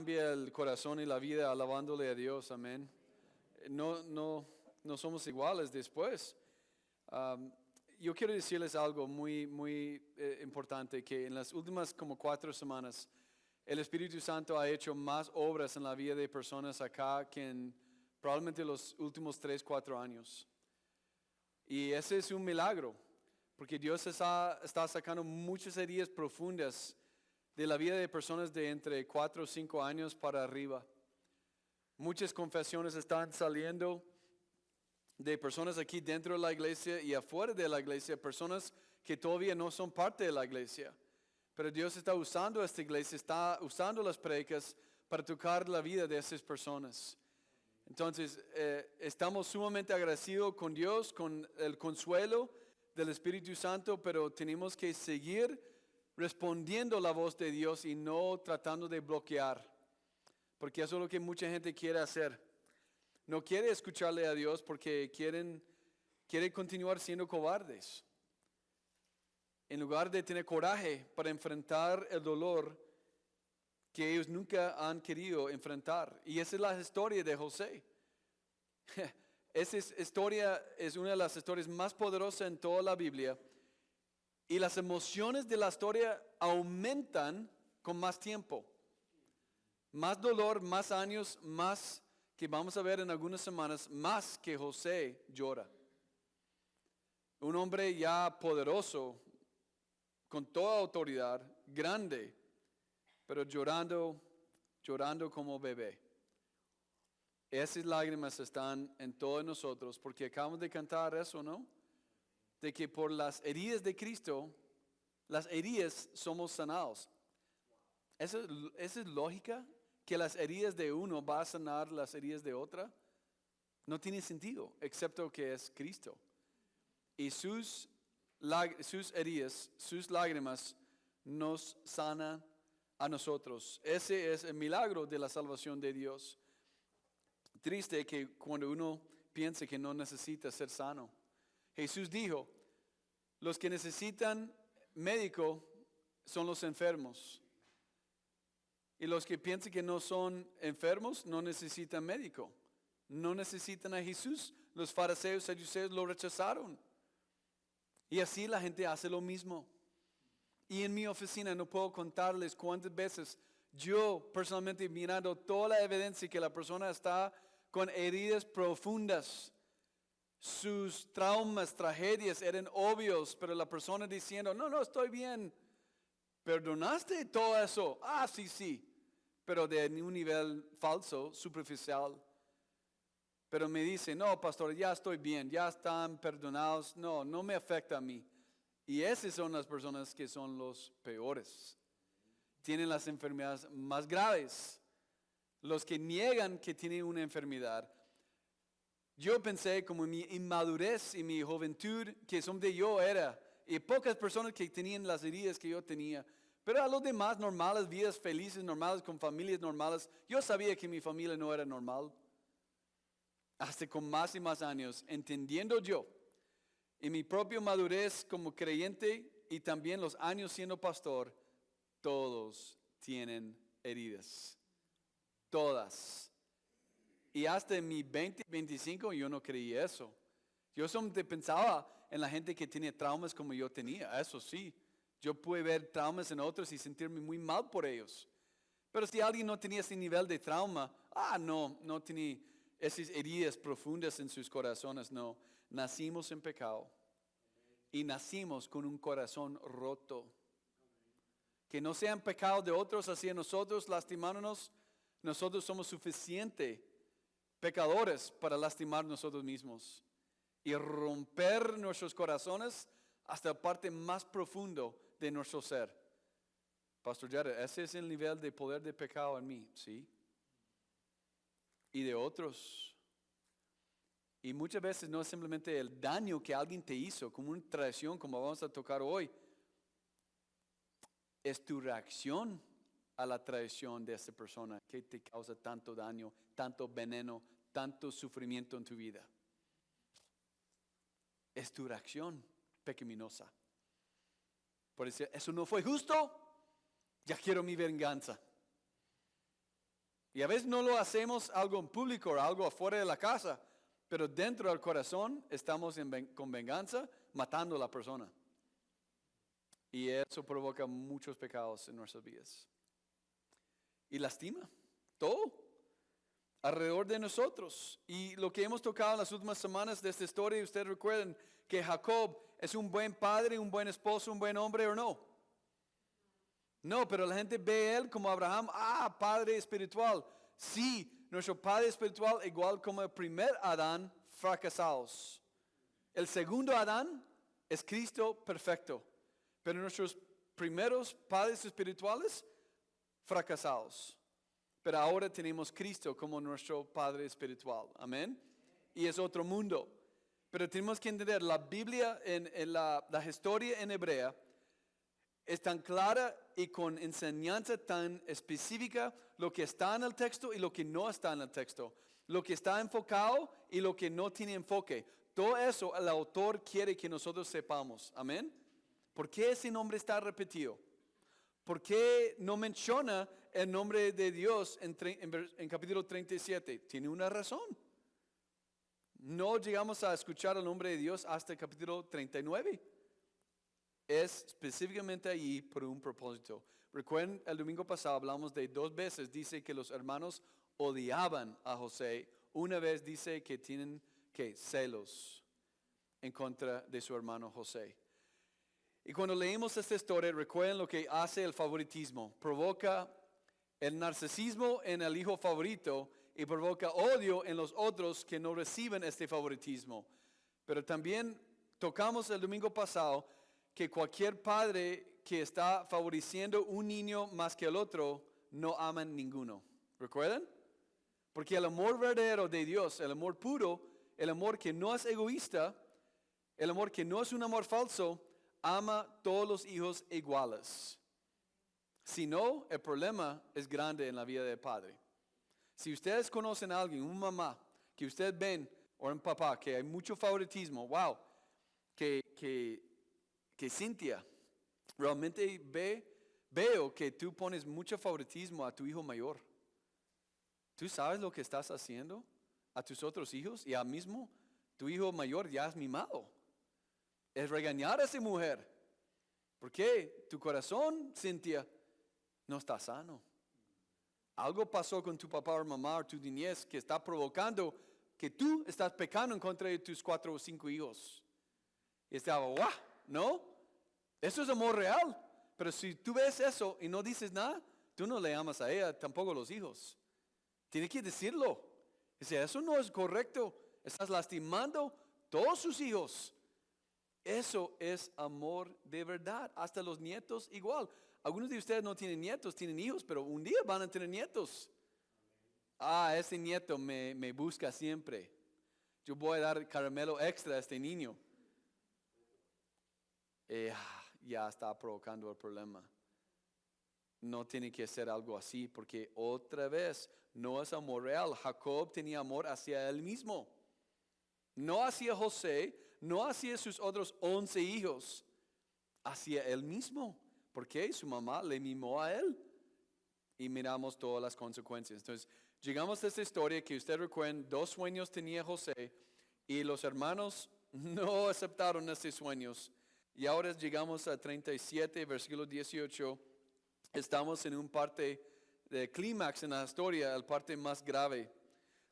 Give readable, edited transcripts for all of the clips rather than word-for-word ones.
cambia el corazón y la vida alabándole a Dios, amén. No somos iguales después. Yo quiero decirles algo muy importante, que en las últimas como 4 semanas, el Espíritu Santo ha hecho más obras en la vida de personas acá que en probablemente los últimos 3, 4 años. Y ese es un milagro, porque Dios está sacando muchas heridas profundas de la vida de personas de entre 4 o 5 años para arriba. Muchas confesiones están saliendo de personas aquí dentro de la iglesia y afuera de la iglesia, personas que todavía no son parte de la iglesia. Pero Dios está usando esta iglesia, está usando las predicas para tocar la vida de esas personas. Entonces, estamos sumamente agradecidos con Dios, con el consuelo del Espíritu Santo, pero tenemos que seguir respondiendo la voz de Dios y no tratando de bloquear, porque eso es lo que mucha gente quiere hacer. No quiere escucharle a Dios porque quieren continuar siendo cobardes. En lugar de tener coraje para enfrentar el dolor que ellos nunca han querido enfrentar. Y esa es la historia de José. Esa historia es una de las historias más poderosas en toda la Biblia. Y las emociones de la historia aumentan con más tiempo. Más dolor, más años, más que vamos a ver en algunas semanas, más que José llora. Un hombre ya poderoso, con toda autoridad, grande, pero llorando como bebé. Esas lágrimas están en todos nosotros, porque acabamos de cantar eso, ¿no? De que por las heridas de Cristo, las heridas somos sanados. ¿Esa es lógica? Que las heridas de uno va a sanar las heridas de otra. No tiene sentido, excepto que es Cristo. Y sus heridas, sus lágrimas nos sanan a nosotros. Ese es el milagro de la salvación de Dios. Triste que cuando uno piensa que no necesita ser sano. Jesús dijo, los que necesitan médico son los enfermos. Y los que piensan que no son enfermos no necesitan médico. No necesitan a Jesús. Los fariseos y saduceos lo rechazaron. Y así la gente hace lo mismo. Y en mi oficina no puedo contarles cuántas veces yo personalmente mirando toda la evidencia que la persona está con heridas profundas. Sus traumas, tragedias eran obvios, pero la persona diciendo, no, estoy bien. ¿Perdonaste todo eso? Ah, sí. Pero de un nivel falso, superficial. Pero me dice, no, pastor, ya estoy bien, ya están perdonados, no me afecta a mí. Y esas son las personas que son los peores. Tienen las enfermedades más graves. Los que niegan que tienen una enfermedad. Yo pensé como en mi inmadurez y mi juventud que someday yo era. Y pocas personas que tenían las heridas que yo tenía. Pero a los demás normales, vidas felices, normales, con familias normales. Yo sabía que mi familia no era normal. Hasta con más y más años, entendiendo yo, en mi propia madurez como creyente y también los años siendo pastor, todos tienen heridas. Todas. Y hasta en mi 20, 25 yo no creía eso. Yo solamente pensaba en la gente que tenía traumas como yo tenía, eso sí. Yo pude ver traumas en otros y sentirme muy mal por ellos. Pero si alguien no tenía ese nivel de trauma, no tenía esas heridas profundas en sus corazones, no. Nacimos en pecado y nacimos con un corazón roto. Que no sean pecados de otros hacia nosotros, lastimándonos. Nosotros somos suficientes pecadores para lastimar nosotros mismos y romper nuestros corazones hasta la parte más profundo de nuestro ser. Pastor Jared, ese es el nivel de poder de pecado en mí, ¿sí? Y de otros. Y muchas veces no es simplemente el daño que alguien te hizo, como una traición, como vamos a tocar hoy. Es tu reacción a la traición de esa persona que te causa tanto daño, tanto veneno, tanto sufrimiento en tu vida. Es tu reacción pecaminosa. Por decir, eso no fue justo, ya quiero mi venganza. Y a veces no lo hacemos algo en público o algo afuera de la casa, pero dentro del corazón estamos con venganza, matando a la persona. Y eso provoca muchos pecados en nuestras vidas. Y lastima todo alrededor de nosotros. Y lo que hemos tocado en las últimas semanas de esta historia, ustedes recuerden que Jacob es un buen padre, un buen esposo, un buen hombre o no. No, pero la gente ve a él como Abraham, padre espiritual. Sí, nuestro padre espiritual igual como el primer Adán, fracasados. El segundo Adán es Cristo perfecto. Pero nuestros primeros padres espirituales, fracasados. Pero ahora tenemos Cristo como nuestro Padre espiritual. Amén. Y es otro mundo. Pero tenemos que entender, la Biblia, en la historia en hebrea, es tan clara y con enseñanza tan específica lo que está en el texto y lo que no está en el texto. Lo que está enfocado y lo que no tiene enfoque. Todo eso el autor quiere que nosotros sepamos. Amén. ¿Por qué ese nombre está repetido? ¿Por qué no menciona el nombre de Dios en capítulo 37? Tiene una razón. No llegamos a escuchar el nombre de Dios hasta el capítulo 39. Es específicamente allí por un propósito. Recuerden, el domingo pasado hablamos de 2 veces. Dice que los hermanos odiaban a José. Una vez dice que tienen celos en contra de su hermano José. Y cuando leemos esta historia, recuerden lo que hace el favoritismo. Provoca el narcisismo en el hijo favorito y provoca odio en los otros que no reciben este favoritismo. Pero también tocamos el domingo pasado que cualquier padre que está favoreciendo un niño más que el otro, no aman ninguno. ¿Recuerdan? Porque el amor verdadero de Dios, el amor puro, el amor que no es egoísta, el amor que no es un amor falso, ama a todos los hijos iguales. Si no, el problema es grande en la vida del padre. Si ustedes conocen a alguien, una mamá, que ustedes ven, o un papá, que hay mucho favoritismo, wow, que Cintia, realmente veo que tú pones mucho favoritismo a tu hijo mayor. ¿Tú sabes lo que estás haciendo a tus otros hijos? Y ahora mismo, tu hijo mayor ya es mimado. Es regañar a esa mujer. Porque tu corazón, Cintia, no está sano. Algo pasó con tu papá o mamá o tu niñez que está provocando que tú estás pecando en contra de tus 4 o 5 hijos. Y estaba, ¿no? Eso es amor real. Pero si tú ves eso y no dices nada, tú no le amas a ella, tampoco a los hijos. Tienes que decirlo. Dice, eso no es correcto. Estás lastimando a todos sus hijos. Eso es amor de verdad. Hasta los nietos igual. Algunos de ustedes no tienen nietos, tienen hijos, pero un día van a tener nietos. Ese nieto me busca siempre. Yo voy a dar caramelo extra a este niño. Ya está provocando el problema. No tiene que ser algo así, porque otra vez no es amor real. Jacob tenía amor hacia él mismo. No hacia José, no hacia sus otros 11 hijos, hacia él mismo. Porque su mamá le mimó a él. Y miramos todas las consecuencias. Entonces, llegamos a esta historia que ustedes recuerden, 2 sueños tenía José y los hermanos no aceptaron estos sueños. Y ahora llegamos a 37, versículo 18. Estamos en un parte de clímax en la historia, la parte más grave.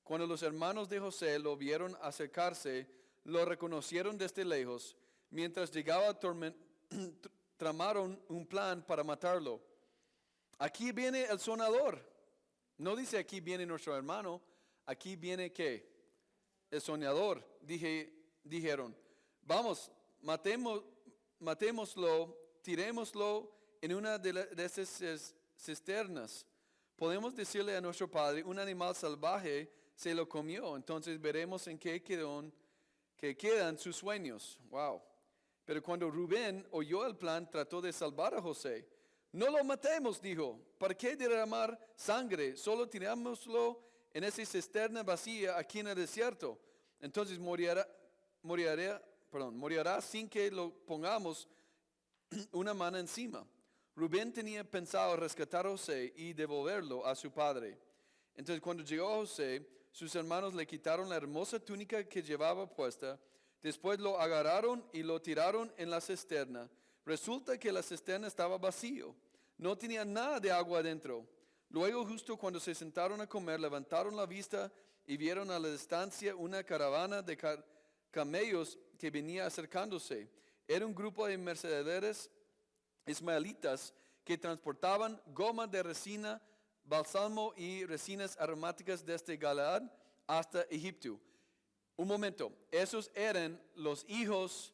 Cuando los hermanos de José lo vieron acercarse, lo reconocieron desde lejos. Mientras llegaba, tramaron un plan para matarlo. Aquí viene el sonador. No dice aquí viene nuestro hermano. Aquí viene ¿qué? El soñador. Dijeron, vamos, matémoslo, tirémoslo en una de esas cisternas. Podemos decirle a nuestro padre, un animal salvaje se lo comió. Entonces veremos en qué quedan sus sueños. Wow. Pero cuando Rubén oyó el plan, trató de salvar a José. No lo matemos, dijo. ¿Para qué derramar sangre? Solo tirámoslo en esa cisterna vacía aquí en el desierto. Entonces morirá sin que lo pongamos una mano encima. Rubén tenía pensado rescatar a José y devolverlo a su padre. Entonces cuando llegó a José, sus hermanos le quitaron la hermosa túnica que llevaba puesta. Después lo agarraron y lo tiraron en la cisterna. Resulta que la cisterna estaba vacío. No tenía nada de agua adentro. Luego, justo cuando se sentaron a comer, levantaron la vista y vieron a la distancia una caravana de camellos que venía acercándose. Era un grupo de mercaderes ismaelitas que transportaban goma de resina, bálsamo y resinas aromáticas desde Galaad hasta Egipto. Un momento, esos eran los hijos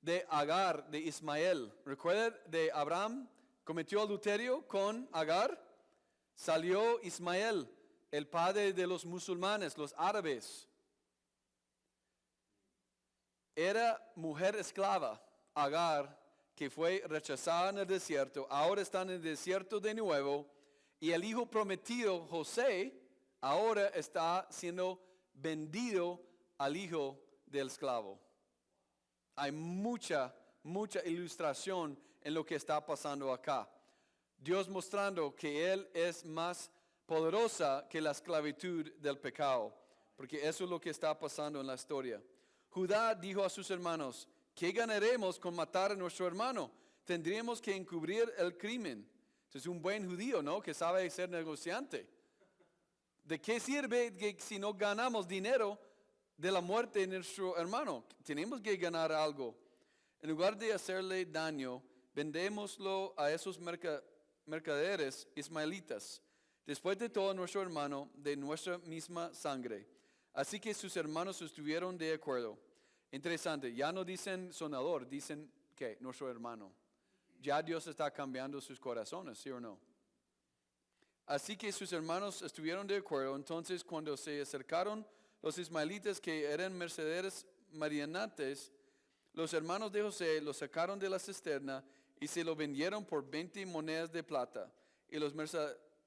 de Agar, de Ismael. ¿Recuerdan de Abraham? Cometió adulterio con Agar. Salió Ismael, el padre de los musulmanes, los árabes. Era mujer esclava, Agar, que fue rechazada en el desierto. Ahora está en el desierto de nuevo. Y el hijo prometido, José, ahora está siendo vendido al hijo del esclavo. Hay mucha ilustración en lo que está pasando acá. Dios mostrando que Él es más poderosa que la esclavitud del pecado, porque eso es lo que está pasando en la historia. Judá dijo a sus hermanos, ¿qué ganaremos con matar a nuestro hermano? Tendríamos que encubrir el crimen. Entonces un buen judío, ¿no? Que sabe ser negociante. ¿De qué sirve que si no ganamos dinero de la muerte de nuestro hermano? Tenemos que ganar algo. En lugar de hacerle daño, vendémoslo a esos mercaderes ismaelitas. Después de todo, nuestro hermano de nuestra misma sangre. Así que sus hermanos estuvieron de acuerdo. Interesante, ya no dicen sonador, dicen que nuestro hermano. Ya Dios está cambiando sus corazones, ¿sí o no? Así que sus hermanos estuvieron de acuerdo. Entonces cuando se acercaron los ismaelitas que eran mercaderes madianitas, los hermanos de José lo sacaron de la cisterna y se lo vendieron por 20 monedas de plata. Y los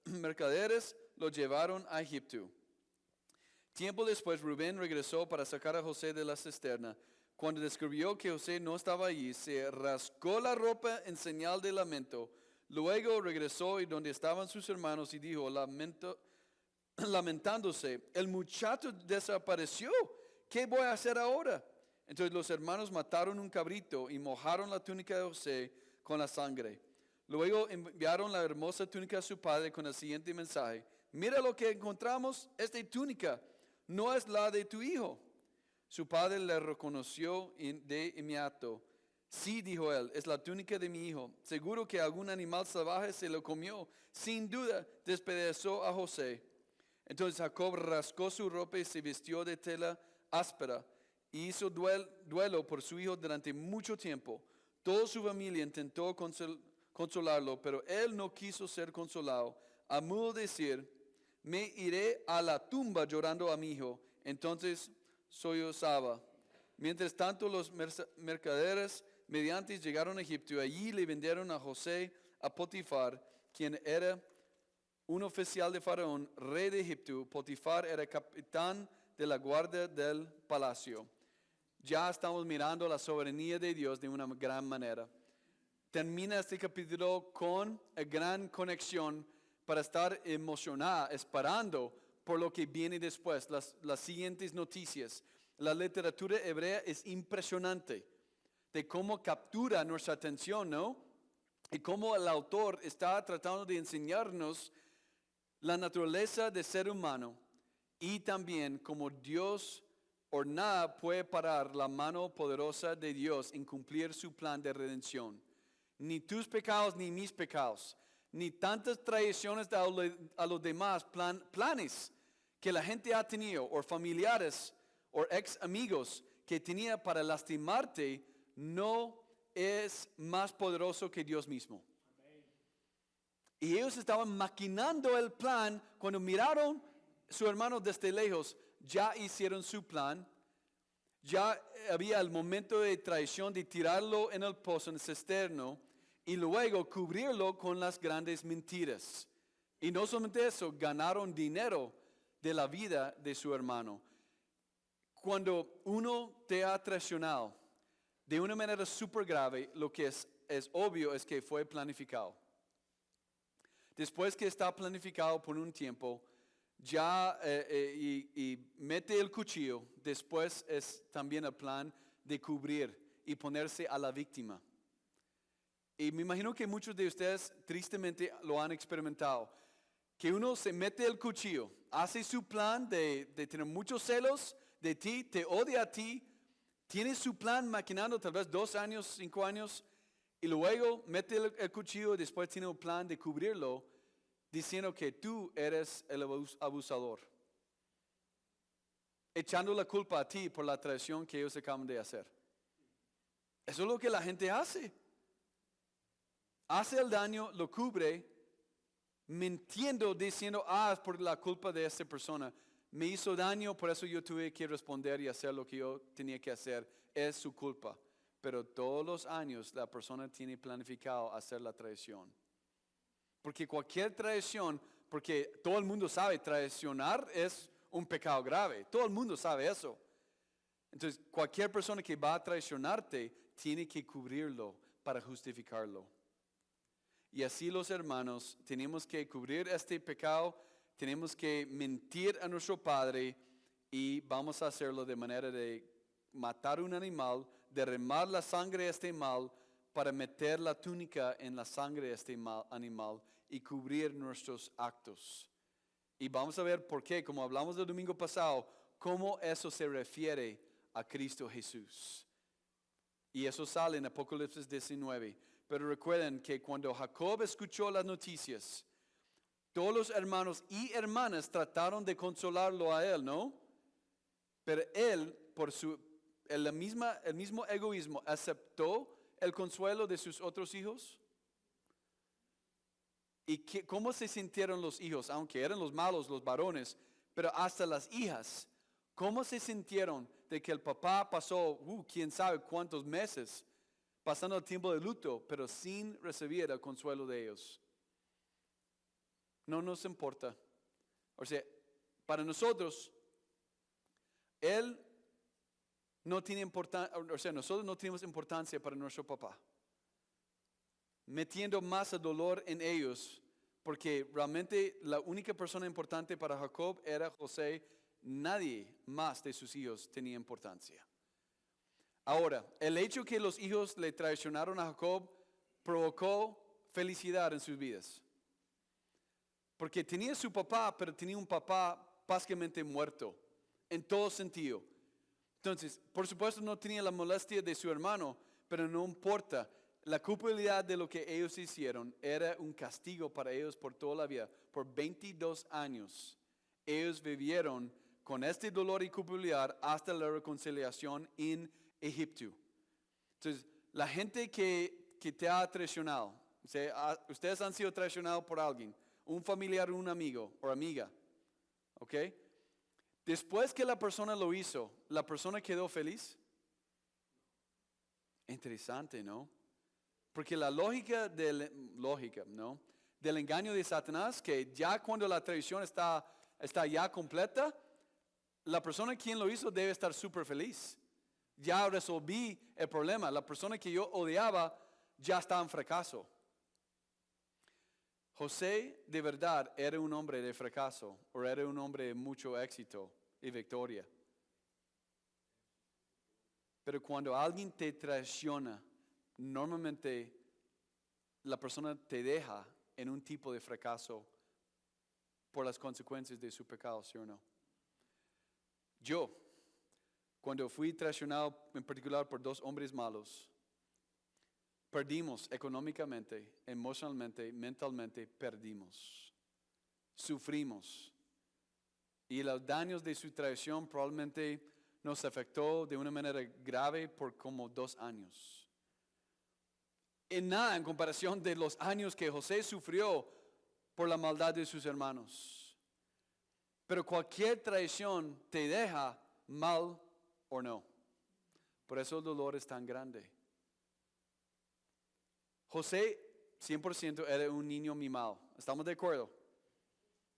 mercaderes lo llevaron a Egipto. Tiempo después Rubén regresó para sacar a José de la cisterna. Cuando descubrió que José no estaba allí, se rasgó la ropa en señal de lamento. Luego regresó y donde estaban sus hermanos y dijo, lamentándose, el muchacho desapareció. ¿Qué voy a hacer ahora? Entonces los hermanos mataron un cabrito y mojaron la túnica de José con la sangre. Luego enviaron la hermosa túnica a su padre con el siguiente mensaje. Mira lo que encontramos, esta túnica no es la de tu hijo. Su padre le reconoció de inmediato. Sí, dijo él, es la túnica de mi hijo. Seguro que algún animal salvaje se lo comió. Sin duda, despedazó a José. Entonces Jacob rascó su ropa y se vistió de tela áspera y hizo duelo por su hijo durante mucho tiempo. Toda su familia intentó consolarlo, pero él no quiso ser consolado. A modo de decir, me iré a la tumba llorando a mi hijo. Entonces sollozaba. Mientras tanto, los mercaderes mediantes llegaron a Egipto y allí le vendieron a José a Potifar, quien era un oficial de Faraón, rey de Egipto. Potifar era capitán de la guardia del palacio. Ya estamos mirando la soberanía de Dios de una gran manera. Termina este capítulo con una gran conexión para estar emocionada, esperando por lo que viene después, las siguientes noticias. La literatura hebrea es impresionante de cómo captura nuestra atención, ¿no? Y cómo el autor está tratando de enseñarnos la naturaleza del ser humano y también cómo Dios o nada puede parar la mano poderosa de Dios en cumplir su plan de redención. Ni tus pecados ni mis pecados, ni tantas traiciones a los demás planes que la gente ha tenido, o familiares, o ex amigos que tenía para lastimarte, no es más poderoso que Dios mismo. Y ellos estaban maquinando el plan. Cuando miraron a su hermano desde lejos, ya hicieron su plan. Ya había el momento de traición de tirarlo en el pozo, en el cisterno, y luego cubrirlo con las grandes mentiras. Y no solamente eso, ganaron dinero de la vida de su hermano. Cuando uno te ha traicionado de una manera súper grave, lo que es obvio es que fue planificado. Después que está planificado por un tiempo, ya y mete el cuchillo, después es también el plan de cubrir y ponerse a la víctima. Y me imagino que muchos de ustedes tristemente lo han experimentado, que uno se mete el cuchillo, hace su plan de tener muchos celos de ti, te odia a ti, tiene su plan maquinando tal vez 2 años, 5 años, y luego mete el cuchillo y después tiene un plan de cubrirlo, diciendo que tú eres el abusador, echando la culpa a ti por la traición que ellos acaban de hacer. Eso es lo que la gente hace. Hace el daño, lo cubre, mintiendo, diciendo, es por la culpa de esta persona. Me hizo daño, por eso yo tuve que responder y hacer lo que yo tenía que hacer. Es su culpa. Pero todos los años la persona tiene planificado hacer la traición. Porque cualquier traición, porque todo el mundo sabe, traicionar es un pecado grave. Todo el mundo sabe eso. Entonces, cualquier persona que va a traicionarte tiene que cubrirlo para justificarlo. Y así los hermanos, tenemos que cubrir este pecado, tenemos que mentir a nuestro Padre y vamos a hacerlo de manera de matar un animal, derramar la sangre de este animal para meter la túnica en la sangre de este animal y cubrir nuestros actos. Y vamos a ver por qué, como hablamos el domingo pasado, cómo eso se refiere a Cristo Jesús. Y eso sale en Apocalipsis 19. Pero recuerden que cuando Jacob escuchó las noticias, todos los hermanos y hermanas trataron de consolarlo a él, ¿no? Pero él, por el mismo egoísmo, aceptó el consuelo de sus otros hijos. ¿Y cómo se sintieron los hijos? Aunque eran los malos, los varones, pero hasta las hijas, ¿cómo se sintieron de que el papá pasó, quién sabe cuántos meses, pasando el tiempo de luto, pero sin recibir el consuelo de ellos? No nos importa. O sea, para nosotros, Él no tiene importancia, o sea, nosotros no tenemos importancia para nuestro papá. Metiendo más el dolor en ellos, porque realmente la única persona importante para Jacob era José. Nadie más de sus hijos tenía importancia. Ahora, el hecho que los hijos le traicionaron a Jacob provocó felicidad en sus vidas. Porque tenía su papá, pero tenía un papá básicamente muerto, en todo sentido. Entonces, por supuesto no tenía la molestia de su hermano, pero no importa. La culpabilidad de lo que ellos hicieron era un castigo para ellos por toda la vida. Por 22 años, ellos vivieron con este dolor y culpabilidad hasta la reconciliación en Egipto. Entonces, la gente que te ha traicionado, ustedes han sido traicionados por alguien, un familiar, un amigo o amiga, ¿ok? Después que la persona lo hizo, ¿la persona quedó feliz? Interesante, ¿no? Porque la lógica, ¿no?, del engaño de Satanás, que ya cuando la traición está ya completa, la persona quien lo hizo debe estar súper feliz. Ya resolví el problema. La persona que yo odiaba ya está en fracaso. José de verdad era un hombre de fracaso o era un hombre de mucho éxito y victoria. Pero cuando alguien te traiciona, normalmente la persona te deja en un tipo de fracaso por las consecuencias de su pecado, ¿sí o no? Yo, cuando fui traicionado en particular por 2 hombres malos, perdimos económicamente, emocionalmente, mentalmente, perdimos. Sufrimos. Y los daños de su traición probablemente nos afectó de una manera grave por como 2 años. En nada en comparación de los años que José sufrió por la maldad de sus hermanos. Pero cualquier traición te deja mal o no. Por eso el dolor es tan grande. José 100% era un niño mimado. ¿Estamos de acuerdo?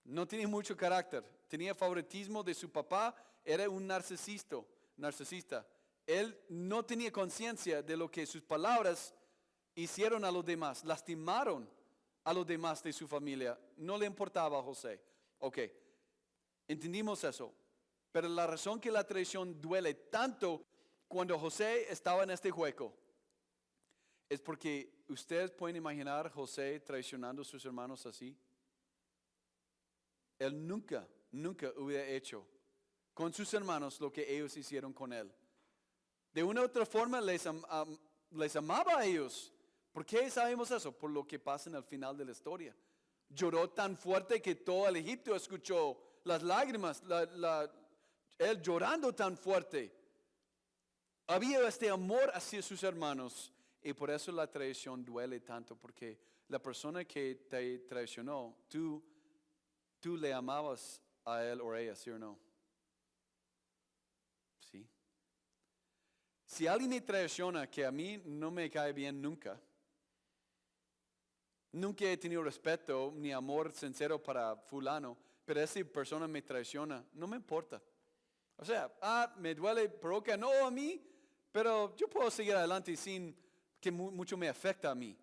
No tenía mucho carácter. Tenía favoritismo de su papá. Era un narcisista. Él no tenía conciencia de lo que sus palabras hicieron a los demás. Lastimaron a los demás de su familia. No le importaba a José. Ok. Entendimos eso. Pero la razón que la traición duele tanto cuando José estaba en este juego es porque ustedes pueden imaginar a José traicionando a sus hermanos así. Él nunca hubiera hecho con sus hermanos lo que ellos hicieron con él. De una u otra forma les amaba a ellos. ¿Por qué sabemos eso? Por lo que pasa en el final de la historia. Lloró tan fuerte que todo el Egipto escuchó las lágrimas, él llorando tan fuerte. Había este amor hacia sus hermanos y por eso la traición duele tanto, porque la persona que te traicionó, tú le amabas a él o a ella, ¿sí o no? Sí. Si alguien me traiciona que a mí no me cae bien nunca he tenido respeto ni amor sincero para fulano, pero esa persona me traiciona, no me importa. O sea, me duele, provoca no a mí, pero yo puedo seguir adelante sin que mucho me afecta a mí.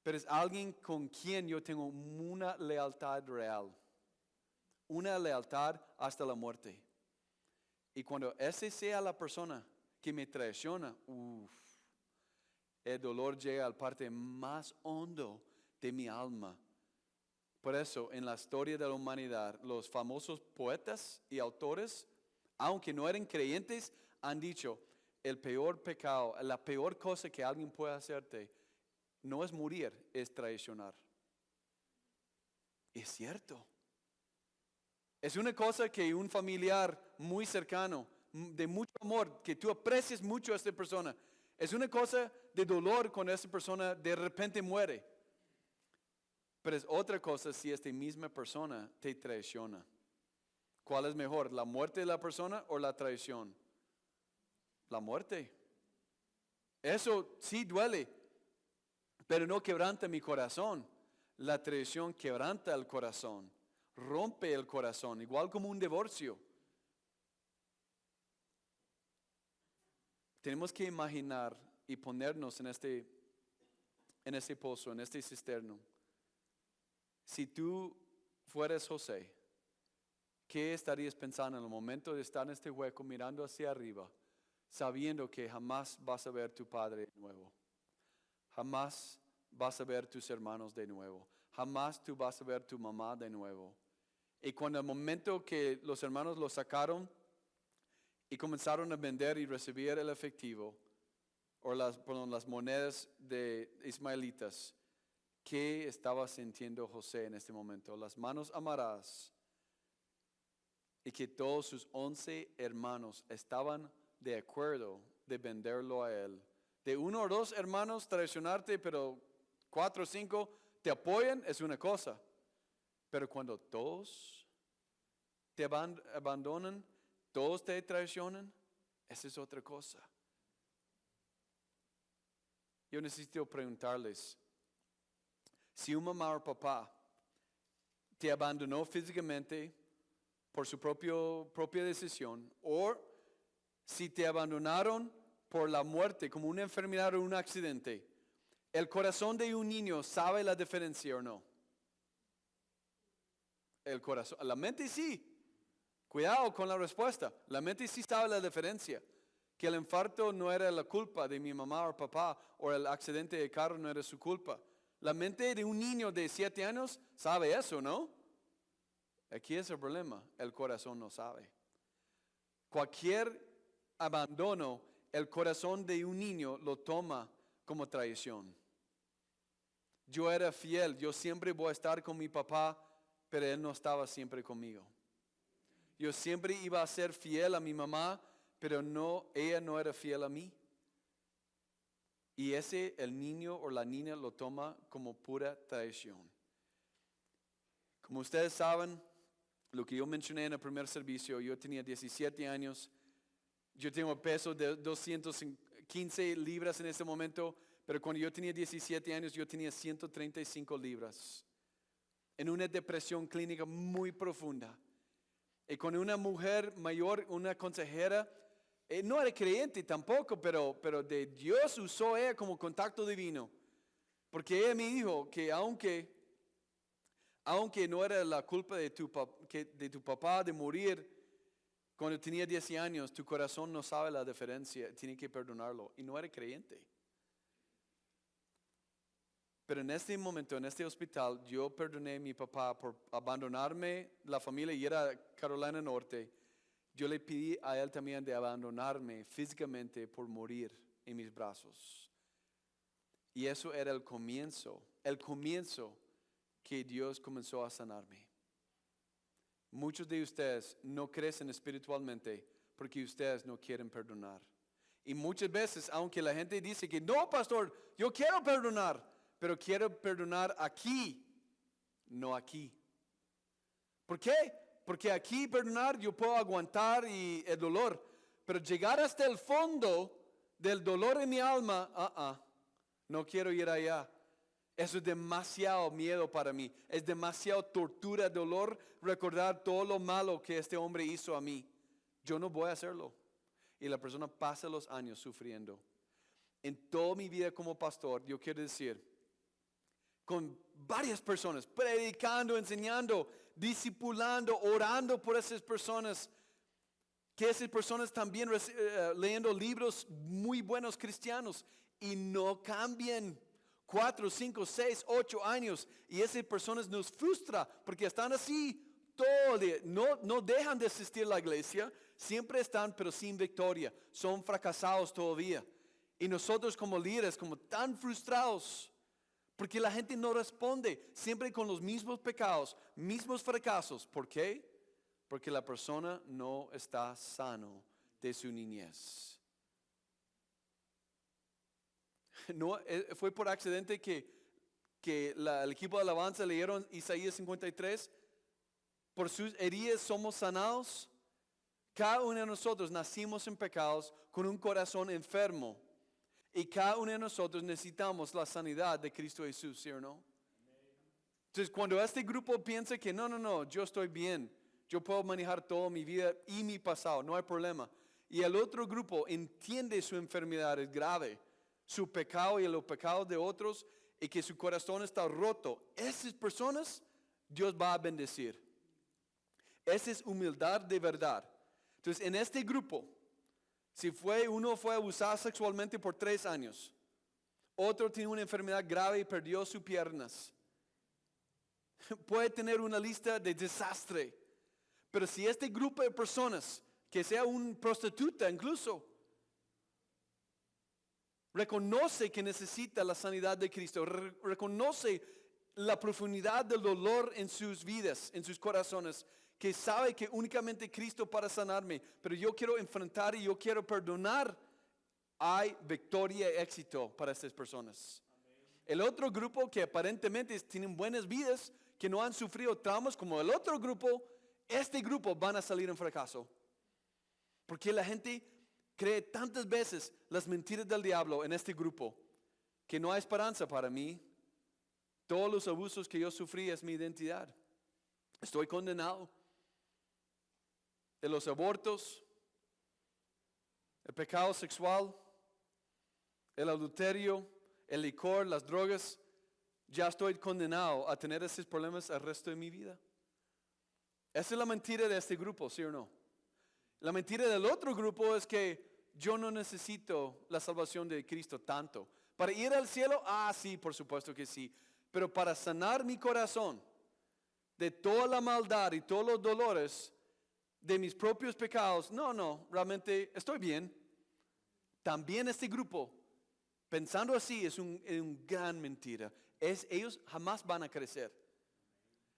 Pero es alguien con quien yo tengo una lealtad real, una lealtad hasta la muerte. Y cuando esa sea la persona que me traiciona, el dolor llega al parte más hondo de mi alma. Por eso, en la historia de la humanidad, los famosos poetas y autores, aunque no eran creyentes, han dicho, el peor pecado, la peor cosa que alguien puede hacerte, no es morir, es traicionar. Es cierto. Es una cosa que un familiar muy cercano, de mucho amor, que tú aprecias mucho a esta persona, es una cosa de dolor cuando esa persona de repente muere. Pero es otra cosa si esta misma persona te traiciona. ¿Cuál es mejor, la muerte de la persona o la traición? La muerte. Eso sí duele, pero no quebranta mi corazón. La traición quebranta el corazón, rompe el corazón, igual como un divorcio. Tenemos que imaginar y ponernos en este pozo, en este cisterno. Si tú fueras José, ¿qué estarías pensando en el momento de estar en este hueco mirando hacia arriba, sabiendo que jamás vas a ver a tu padre de nuevo? Jamás vas a ver a tus hermanos de nuevo. Jamás tú vas a ver a tu mamá de nuevo. Y cuando el momento que los hermanos lo sacaron y comenzaron a vender y recibir el efectivo, o las monedas de ismaelitas, ¿qué estaba sintiendo José en este momento? Las manos amarradas. Y que todos sus 11 hermanos estaban de acuerdo de venderlo a él. De 1 o 2 hermanos traicionarte, pero 4 o 5 te apoyan, es una cosa. Pero cuando todos te abandonan, todos te traicionan, esa es otra cosa. Yo necesito preguntarles, si un mamá o papá te abandonó físicamente por su propia decisión, o si te abandonaron por la muerte, como una enfermedad o un accidente, ¿el corazón de un niño sabe la diferencia o no? El corazón, la mente sí. Cuidado con la respuesta. La mente sí sabe la diferencia. Que el infarto no era la culpa de mi mamá o papá, o el accidente de carro no era su culpa. La mente de un niño de 7 años sabe eso, ¿no? Aquí es el problema, el corazón no sabe. Cualquier abandono, el corazón de un niño lo toma como traición. Yo era fiel, yo siempre voy a estar con mi papá, pero él no estaba siempre conmigo. Yo siempre iba a ser fiel a mi mamá, pero ella no era fiel a mí. Y el niño o la niña lo toma como pura traición. Como ustedes saben, lo que yo mencioné en el primer servicio, yo tenía 17 años, yo tengo peso de 215 libras en ese momento, pero cuando yo tenía 17 años yo tenía 135 libras, en una depresión clínica muy profunda. Y con una mujer mayor, una consejera, no era creyente tampoco, pero de Dios usó ella como contacto divino, porque ella me dijo que aunque Aunque no era la culpa de de tu papá de morir cuando tenía 10 años, tu corazón no sabe la diferencia, tiene que perdonarlo. Y no era creyente. Pero en este momento, en este hospital, yo perdoné a mi papá por abandonarme la familia y era Carolina Norte. Yo le pedí a él también de abandonarme físicamente por morir en mis brazos. Y eso era el comienzo que Dios comenzó a sanarme. Muchos de ustedes no crecen espiritualmente porque ustedes no quieren perdonar. Y muchas veces, aunque la gente dice que no, pastor, yo quiero perdonar, pero quiero perdonar aquí, no aquí. ¿Por qué? Porque aquí perdonar yo puedo aguantar el dolor, pero llegar hasta el fondo del dolor en mi alma, no quiero ir allá. Eso es demasiado miedo para mí. Es demasiado tortura, dolor, recordar todo lo malo que este hombre hizo a mí. Yo no voy a hacerlo. Y la persona pasa los años sufriendo. En toda mi vida como pastor, yo quiero decir, con varias personas, predicando, enseñando, discipulando, orando por esas personas, que esas personas también leyendo libros muy buenos cristianos y no cambian. 4, 5, 6, 8 años y esas personas nos frustran porque están así todo el día. No dejan de asistir a la iglesia, siempre están pero sin victoria, son fracasados todavía. Y nosotros como líderes, como tan frustrados, porque la gente no responde, siempre con los mismos pecados, mismos fracasos. ¿Por qué? Porque la persona no está sano de su niñez. No, fue por accidente que el equipo de alabanza leyeron Isaías 53. Por sus heridas somos sanados. Cada uno de nosotros nacimos en pecados con un corazón enfermo. Y cada uno de nosotros necesitamos la sanidad de Cristo Jesús, ¿sí o no? Entonces cuando este grupo piensa que no, yo estoy bien, yo puedo manejar toda mi vida y mi pasado, no hay problema. Y el otro grupo entiende su enfermedad es grave, su pecado y los pecados de otros, y que su corazón está roto. Esas personas Dios va a bendecir. Esa es humildad de verdad. Entonces en este grupo, si uno fue abusado sexualmente por 3 años, otro tiene una enfermedad grave y perdió sus piernas, puede tener una lista de desastre. Pero si este grupo de personas, que sea una prostituta incluso, reconoce que necesita la sanidad de Cristo, reconoce la profundidad del dolor en sus vidas, en sus corazones, que sabe que únicamente Cristo para sanarme, pero yo quiero enfrentar y yo quiero perdonar, hay victoria y éxito para estas personas. El otro grupo que aparentemente tienen buenas vidas, que no han sufrido traumas como el otro grupo, este grupo van a salir en fracaso. Porque la gente cree tantas veces las mentiras del diablo en este grupo, que no hay esperanza para mí. Todos los abusos que yo sufrí es mi identidad. Estoy condenado. De los abortos, el pecado sexual, el adulterio, el licor, las drogas, ya estoy condenado a tener esos problemas el resto de mi vida. Esa es la mentira de este grupo, ¿sí o no? La mentira del otro grupo es que yo no necesito la salvación de Cristo tanto. ¿Para ir al cielo? Sí, por supuesto que sí. Pero para sanar mi corazón de toda la maldad y todos los dolores de mis propios pecados, no, realmente estoy bien. También este grupo, pensando así, es un gran mentira. Ellos jamás van a crecer.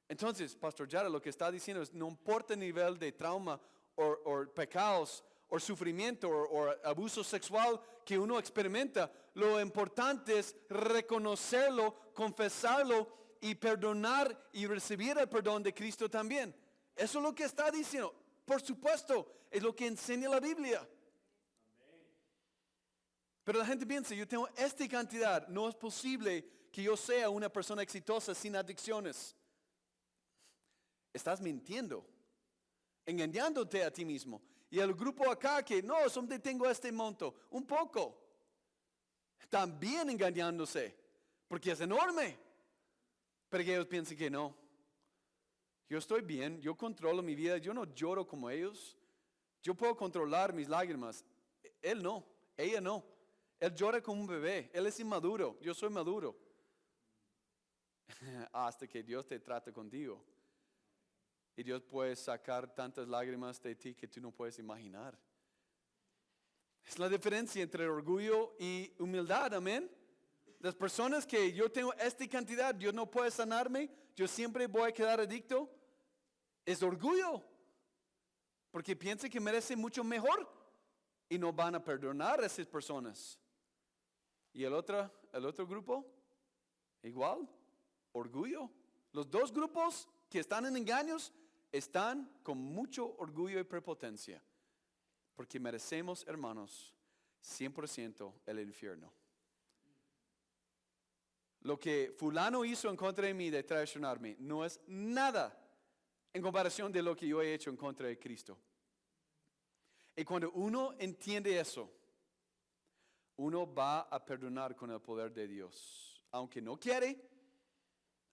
Entonces, Pastor Yara, lo que está diciendo es, no importa el nivel de trauma o pecados o sufrimiento o abuso sexual que uno experimenta, lo importante es reconocerlo, confesarlo y perdonar y recibir el perdón de Cristo también. Eso es lo que está diciendo. Por supuesto, es lo que enseña la Biblia. Pero la gente piensa, yo tengo esta cantidad, no es posible que yo sea una persona exitosa sin adicciones. Estás mintiendo, engañándote a ti mismo. Y el grupo acá que no, solamente tengo este monto, un poco. También engañándose, porque es enorme. Pero que ellos piensan que no. Yo estoy bien, yo controlo mi vida, yo no lloro como ellos. Yo puedo controlar mis lágrimas. Él no, ella no. Él llora como un bebé, él es inmaduro, yo soy maduro. Hasta que Dios te trate contigo. Y Dios puede sacar tantas lágrimas de ti que tú no puedes imaginar. Es la diferencia entre orgullo y humildad, amén. Las personas que yo tengo esta cantidad, Dios no puede sanarme, yo siempre voy a quedar adicto, es orgullo. Porque piensa que merece mucho mejor y no van a perdonar a esas personas. Y el otro grupo, igual, orgullo. Los dos grupos que están en engaños están con mucho orgullo y prepotencia. Porque merecemos, hermanos, 100% el infierno. Lo que fulano hizo en contra de mí de traicionarme no es nada en comparación de lo que yo he hecho en contra de Cristo. Y cuando uno entiende eso, uno va a perdonar con el poder de Dios. Aunque no quiere,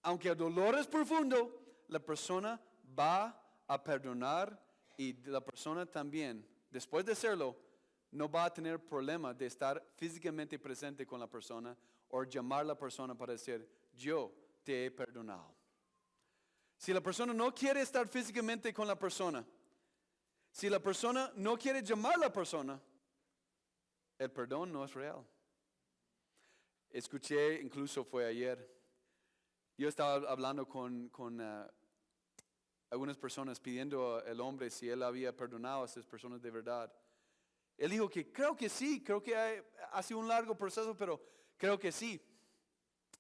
aunque el dolor es profundo, la persona va a perdonar y la persona también, después de hacerlo, no va a tener problema de estar físicamente presente con la persona o llamar a la persona para decir, yo te he perdonado. Si la persona no quiere estar físicamente con la persona, si la persona no quiere llamar a la persona, el perdón no es real. Escuché, incluso fue ayer, yo estaba hablando con algunas personas pidiendo al hombre si él había perdonado a esas personas de verdad. Él dijo que creo que sí, creo que ha sido un largo proceso, pero creo que sí.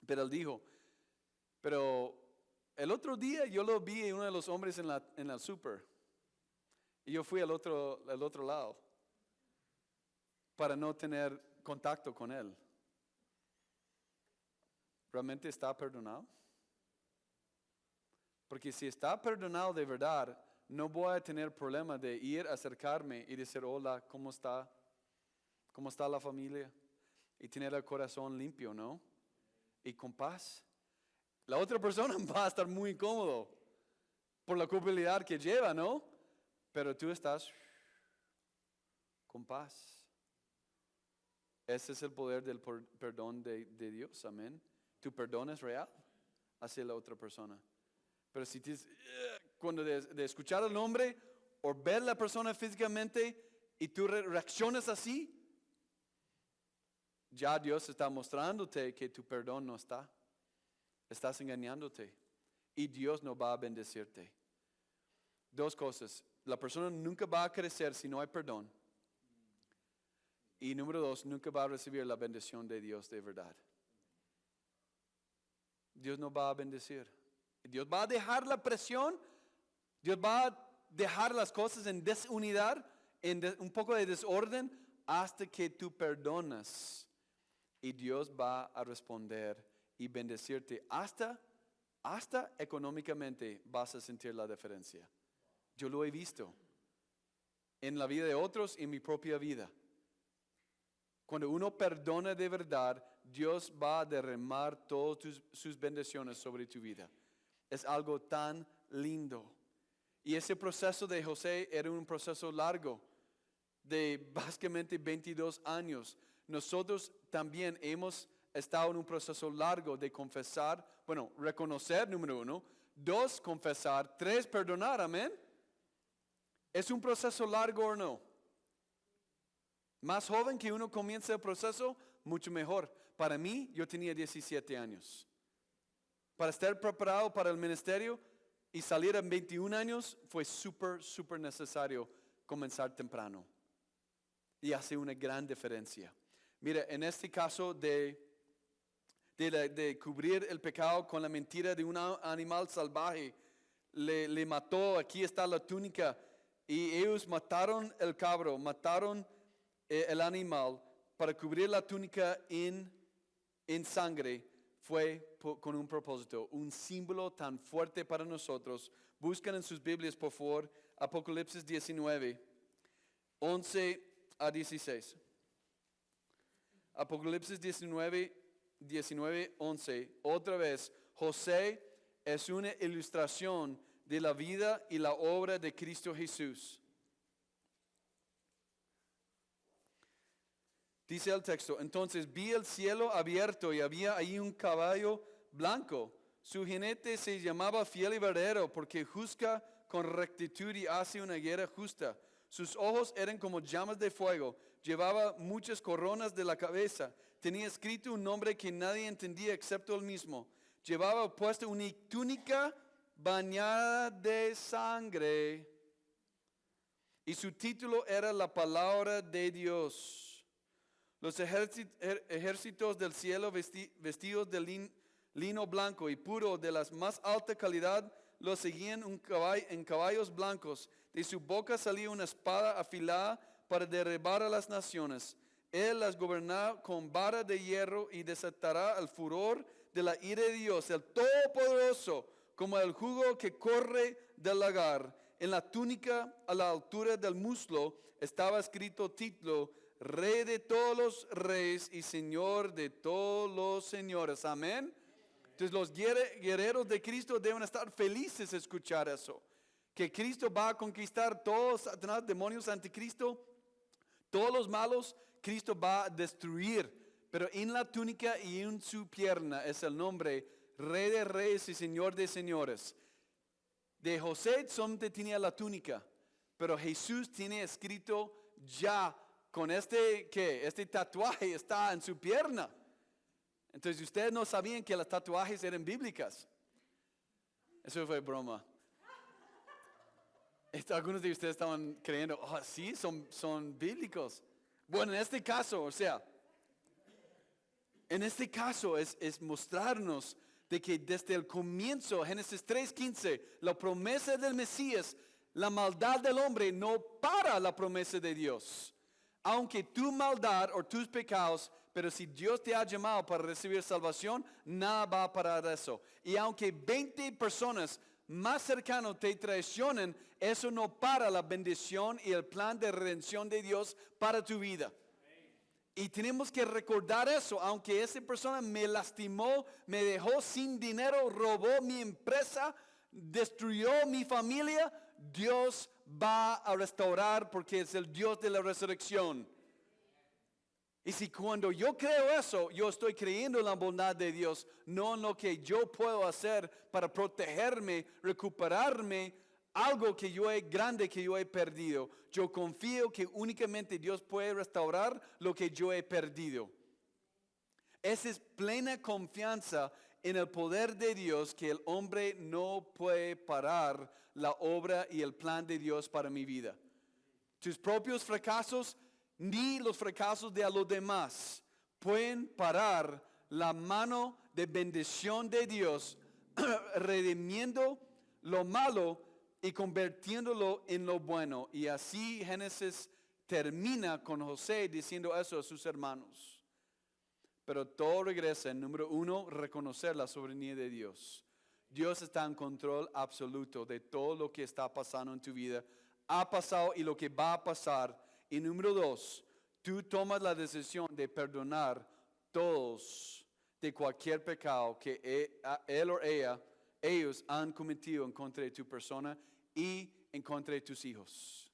Pero él dijo, pero el otro día yo lo vi uno de los hombres en el súper. Y yo fui al otro lado para no tener contacto con él. ¿Realmente está perdonado? Porque si está perdonado de verdad, no voy a tener problema de ir, acercarme y decir, hola, ¿cómo está? ¿Cómo está la familia? Y tener el corazón limpio, ¿no? Y con paz. La otra persona va a estar muy incómodo por la culpabilidad que lleva, ¿no? Pero tú estás con paz. Ese es el poder del perdón de Dios, amén. Tu perdón es real hacia la otra persona. Pero si cuando de escuchar el nombre o ver a la persona físicamente y tú reaccionas así, ya Dios está mostrándote que tu perdón no está. Estás engañándote y Dios no va a bendecirte. Dos cosas. La persona nunca va a crecer si no hay perdón. Y número dos, nunca va a recibir la bendición de Dios de verdad. Dios no va a bendecir. Dios va a dejar la presión. Dios va a dejar las cosas en desunidad, en un poco de desorden, hasta que tú perdonas. Y Dios va a responder y bendecirte. Hasta económicamente vas a sentir la diferencia. Yo lo he visto en la vida de otros y en mi propia vida. Cuando uno perdona de verdad, Dios va a derramar todas sus bendiciones sobre tu vida. Es algo tan lindo. Y ese proceso de José era un proceso largo, de básicamente 22 años. Nosotros también hemos estado en un proceso largo de confesar, reconocer, número uno. 2, confesar. 3, perdonar, amén. ¿Es un proceso largo o no? Más joven que uno comienza el proceso, mucho mejor. Para mí, yo tenía 17 años. Para estar preparado para el ministerio y salir en 21 años, fue súper necesario comenzar temprano. Y hace una gran diferencia. Mira, en este caso de cubrir el pecado con la mentira de un animal salvaje, le mató, aquí está la túnica, y ellos mataron el cabro, mataron el animal para cubrir la túnica en sangre. Fue con un propósito, un símbolo tan fuerte para nosotros. Buscan en sus Biblias, por favor, Apocalipsis 19, 11 a 16. Apocalipsis 19, 11. Otra vez, José es una ilustración de la vida y la obra de Cristo Jesús. Dice el texto, entonces vi el cielo abierto y había ahí un caballo blanco. Su jinete se llamaba Fiel y Verdadero porque juzga con rectitud y hace una guerra justa. Sus ojos eran como llamas de fuego. Llevaba muchas coronas de la cabeza. Tenía escrito un nombre que nadie entendía excepto él mismo. Llevaba puesta una túnica bañada de sangre. Y su título era la palabra de Dios. Los ejércitos del cielo vestidos de lino blanco y puro de la más alta calidad los seguían en caballos blancos. De su boca salía una espada afilada para derribar a las naciones. Él las gobernará con vara de hierro y desatará el furor de la ira de Dios, el Todopoderoso, como el jugo que corre del lagar. En la túnica a la altura del muslo estaba escrito título: Rey de todos los reyes y Señor de todos los señores. Amén. Entonces los guerreros de Cristo deben estar felices de escuchar eso. Que Cristo va a conquistar todos Satanás, demonios, anticristo, todos los malos, Cristo va a destruir. Pero en la túnica y en su pierna es el nombre Rey de reyes y Señor de señores. De José solamente tenía la túnica, pero Jesús tiene escrito ya con este tatuaje está en su pierna. Entonces ustedes no sabían que los tatuajes eran bíblicas. Eso fue broma. Algunos de ustedes estaban creyendo, sí, son bíblicos. Bueno, en este caso, es mostrarnos de que desde el comienzo, Génesis 3:15, la promesa del Mesías, la maldad del hombre no para la promesa de Dios. Aunque tu maldad o tus pecados, pero si Dios te ha llamado para recibir salvación, nada va a parar eso. Y aunque 20 personas más cercanos te traicionen, eso no para la bendición y el plan de redención de Dios para tu vida. Y tenemos que recordar eso, aunque esa persona me lastimó, me dejó sin dinero, robó mi empresa, destruyó mi familia, Dios va a restaurar porque es el Dios de la resurrección. Y si cuando yo creo eso, yo estoy creyendo en la bondad de Dios, no en lo que yo puedo hacer para protegerme, recuperarme, algo grande que yo he perdido. Yo confío que únicamente Dios puede restaurar lo que yo he perdido. Esa es plena confianza en el poder de Dios, que el hombre no puede parar la obra y el plan de Dios para mi vida. Tus propios fracasos ni los fracasos de los demás pueden parar la mano de bendición de Dios, redimiendo lo malo y convirtiéndolo en lo bueno. Y así Génesis termina con José diciendo eso a sus hermanos. Pero todo regresa en número 1, reconocer la soberanía de Dios. Dios está en control absoluto de todo lo que está pasando en tu vida. Ha pasado y lo que va a pasar. Y número 2, tú tomas la decisión de perdonar todos de cualquier pecado que él o ellos han cometido en contra de tu persona y en contra de tus hijos.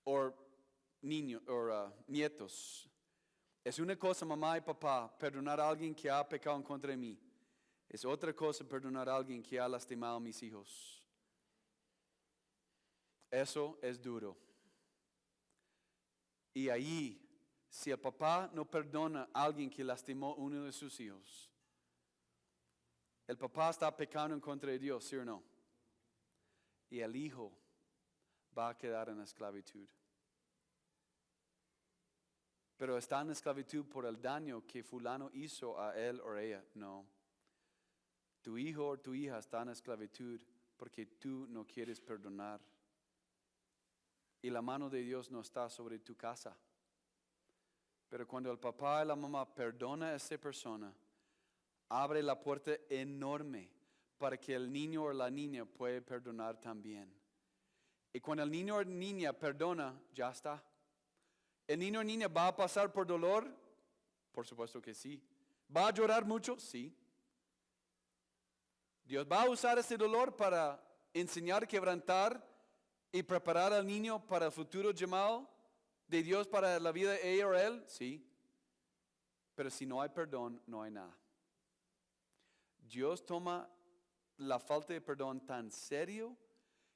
O niños, o nietos. Es una cosa, mamá y papá, perdonar a alguien que ha pecado en contra de mí. Es otra cosa perdonar a alguien que ha lastimado a mis hijos. Eso es duro. Y ahí, si el papá no perdona a alguien que lastimó a uno de sus hijos, el papá está pecando en contra de Dios, ¿sí o no? Y el hijo va a quedar en esclavitud. Pero está en esclavitud por el daño que fulano hizo a él o ella. No. Tu hijo o tu hija está en esclavitud porque tú no quieres perdonar. Y la mano de Dios no está sobre tu casa. Pero cuando el papá y la mamá perdona a esa persona, abre la puerta enorme para que el niño o la niña pueda perdonar también. Y cuando el niño o la niña perdona, ya está. ¿El niño o niña va a pasar por dolor? Por supuesto que sí. ¿Va a llorar mucho? Sí. Dios va a usar ese dolor para enseñar, quebrantar y preparar al niño para el futuro llamado de Dios para la vida de ella o él. Sí. Pero si no hay perdón, no hay nada. Dios toma la falta de perdón tan serio